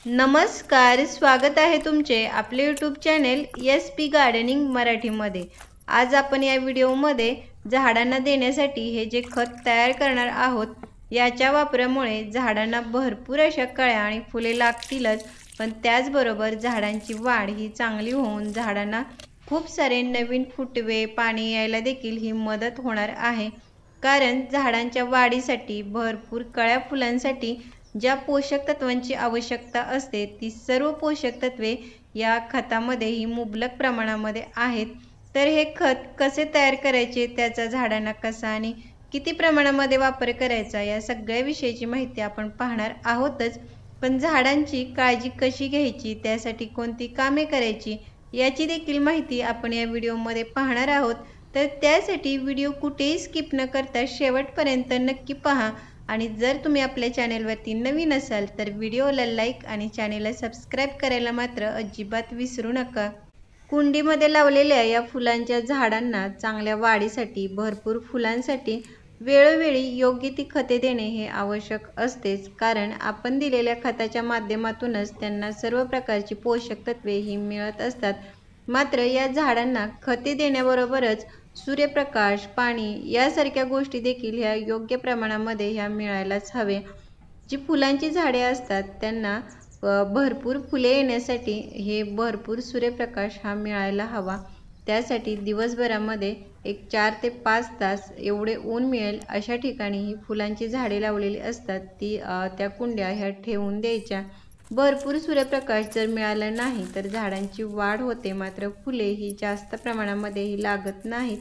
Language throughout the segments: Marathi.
नमस्कार, स्वागत आहे तुमचे आपले यूट्यूब चॅनेल SP गार्डनिंग मराठीमध्ये। आज आपण या व्हिडिओमध्ये झाडांना देण्यासाठी हे जे खत तयार करणार आहोत, याच्या वापरामुळे झाडांना भरपूर अशा कळ्या आणि फुले लागतीलच, पण त्याचबरोबर झाडांची वाढ ही चांगली होऊन झाडांना खूप सारे नवीन फुटवे पाणी यायला देखील ही मदत होणार आहे। कारण झाडांच्या वाढीसाठी भरपूर कळ्या फुलांसाठी ज्या पोषक तत्वांची आवश्यकता असते ती सर्व पोषक तत्वे या खतामध्ये ही मुबलक प्रमाणामध्ये आहेत। तर हे खत कसे तयार करायचे, त्याचा झाडांना कसा आणि किती प्रमाणामध्ये वापर करायचा, या सगळ्या विषयीची माहिती आपण पाहणार आहोतच। पण झाडांची काळजी कशी घ्यायची, त्यासाठी कोणती कामे करायची, याची देखील माहिती आपण या व्हिडिओमध्ये पाहणार आहोत। तर त्यासाठी व्हिडिओ कुठेही स्किप न करता शेवटपर्यंत नक्की पहा। आणि जर तुम्ही आपल्या चॅनेलवरती नवीन असाल तर व्हिडिओला लाईक आणि चॅनेलला सबस्क्राईब करायला मात्र अजिबात विसरू नका। कुंडीमध्ये लावलेल्या या फुलांच्या झाडांना चांगल्या वाढीसाठी, भरपूर फुलांसाठी वेळोवेळी योग्य ती खते देणे हे आवश्यक असतेच, कारण आपण दिलेल्या खताच्या माध्यमातूनच त्यांना सर्व प्रकारची पोषक तत्वे ही मिळत असतात। मात्र या झाडांना खते देण्याबरोबरच सूर्यप्रकाश, पाणी यासारख्या गोष्टी देखील ह्या योग्य प्रमाणामध्ये ह्या मिळायलाच हवे। जी फुलांची झाडे असतात त्यांना भरपूर फुले येण्यासाठी हे भरपूर सूर्यप्रकाश हा मिळायला हवा। त्यासाठी दिवसभरामध्ये एक 4 ते 5 तास एवढे ऊन मिळेल अशा ठिकाणी ही फुलांची झाडे लावलेली असतात त्या कुंड्या ह्या ठेवून द्यायच्या। भरपूर सूर्यप्रकाश जर मिळाला नाही तर झाडांची वाढ होते, मात्र फुले ही जास्त प्रमाणामध्ये ही लागत नाहीत।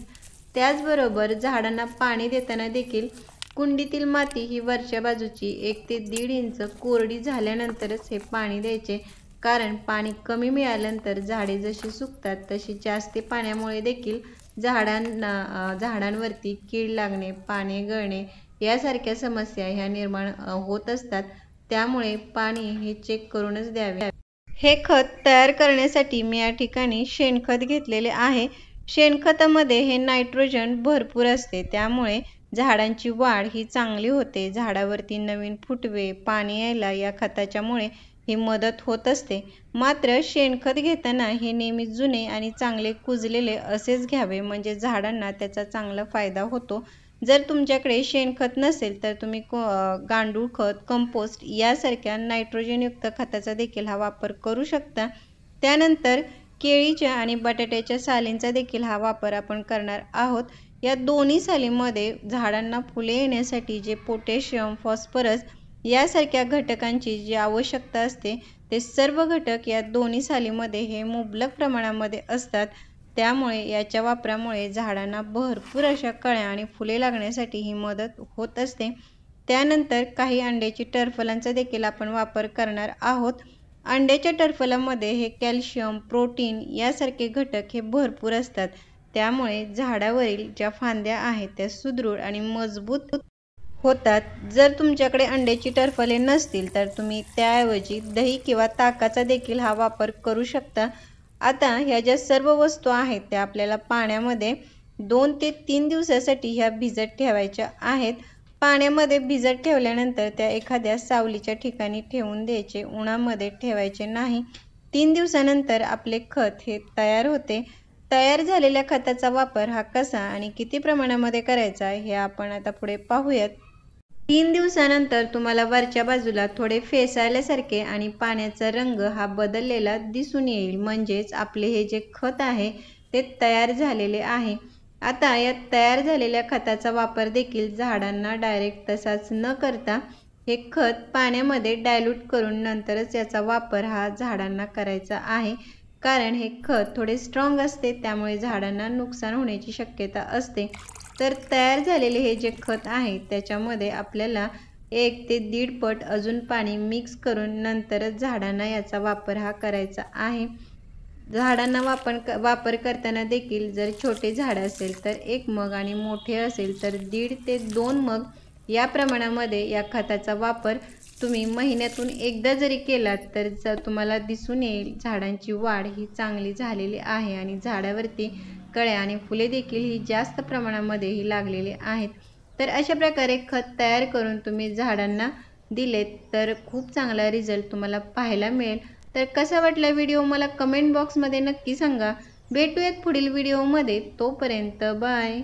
त्याचबरोबर झाडांना पाणी देताना देखील कुंडीतील माती ही वरच्या बाजूची 1 ते 1.5 इंच कोरडी झाल्यानंतरच हे पाणी द्यायचे, कारण पाणी कमी मिळाल्यानंतर झाडे जशी सुकतात तशी जास्त पाण्यामुळे देखील झाडांवरती कीड लागणे, पाने गळणे यासारख्या समस्या ह्या निर्माण होत असतात। त्यामुळे पाणी हे चेक करूनच द्यावे। हे खत तयार करण्यासाठी मी या ठिकाणी शेणखत घेतलेले आहे। शेणखतामध्ये हे नायट्रोजन भरपूर असते, त्यामुळे झाडांची वाढ ही चांगली होते। झाडावरती नवीन फुटवे, पाणी यायला या खताच्यामुळे ही मदत होत असते। मात्र शेणखत घेताना हे नेहमी जुने आणि चांगले कुजलेले असेच घ्यावे, म्हणजे झाडांना त्याचा चांगला फायदा होतो। जर तुमच्याकडे शेणखत नसेल तर तुम्ही गांडूळ खत, कंपोस्ट यासारख्या नायट्रोजनयुक्त खताचा देखील हा वापर करू शकता। त्यानंतर केळीच्या आणि बटाट्याच्या सालींचा देखील हा वापर आपण करणार आहोत। या दोन्ही सालींमध्ये झाडांना फुले येण्यासाठी जे पोटॅशियम, फॉस्फरस यासारख्या घटकांची जी आवश्यकता असते ते सर्व घटक या दोन्ही सालीमध्ये हे मुबलक प्रमाणामध्ये असतात। त्यामुळे याच्या वापरामुळे झाडांना भरपूर अशा कळ्या आणि फुले लागण्यासाठी ही मदत होत असते। त्यानंतर काही अंड्याची टरफलांचा देखील आपण वापर करणार आहोत। अंड्याच्या टरफलामध्ये हे कॅल्शियम, प्रोटीन यासारखे घटक हे भरपूर असतात। त्यामुळे झाडावरील ज्या फांद्या आहेत त्या सुदृढ आणि मजबूत होतात। जर तुमच्याकडे अंड्याची टरफले नसतील तर तुम्ही त्याऐवजी दही किंवा ताकाचा देखील हा वापर करू शकता। आता ह्या ज्या सर्व वस्तू आहेत त्या आपल्याला पाण्यामध्ये 2 ते 3 दिवसासाठी ह्या भिजत ठेवायच्या आहेत। पाण्यामध्ये भिजत ठेवल्यानंतर त्या एखाद्या सावलीच्या ठिकाणी ठेवून द्यायचे, उन्हामध्ये ठेवायचे नाही। 3 दिवसानंतर आपले खत हे तयार होते। तयार झालेल्या खताचा वापर हा कसा आणि किती प्रमाणामध्ये करायचा हे आपण आता पुढे पाहूयात। 3 दिवसानंतर तुम्हाला वरच्या बाजूला थोडे फेसाळल्यासारखे आणि पाण्याचा रंग हा बदललेला दिसून येईल, म्हणजेच आपले हे जे खत आहे ते तयार झालेले आहे। आता या तयार झालेल्या खताचा वापर देखील झाडांना डायरेक्ट तसाच न करता हे खत पाण्यामध्ये डायल्यूट करून नंतरच याचा वापर हा झाडांना करायचा आहे, कारण हे खत थोडे स्ट्रॉंग असते, त्यामुळे झाडांना नुकसान होण्याची शक्यता असते। तर तयार झालेले हे जे खत आहे त्याच्यामध्ये आपल्याला 1 ते 1.5 पट अजून पाणी मिक्स करून नंतरच झाडांना याचा वापर हा करायचा आहे। झाडांना वापर करताना देखील जर छोटे झाड असेल तर 1 मग आणि मोठे असेल तर 1.5 ते 2 मग या प्रमाणामध्ये या खताचा वापर तुम्ही महिन्यातून एकदा जरी केलात तर तुम्हाला दिसून येईल झाडांची वाढ ही चांगली झालेली आहे आणि झाडावरती कळ्या आणि फुले देखील ही जास्त प्रमाणामध्ये ही लागलेली आहेत। तर अशा प्रकारे खत तयार करून तुम्ही झाडांना दिलेत तर खूप चांगला रिझल्ट तुम्हाला पाहायला मिळेल. तर कसा वाटला व्हिडिओ मला कमेंट बॉक्समध्ये नक्की सांगा. भेटूयात पुढील व्हिडिओमध्ये. तोपर्यंत बाय.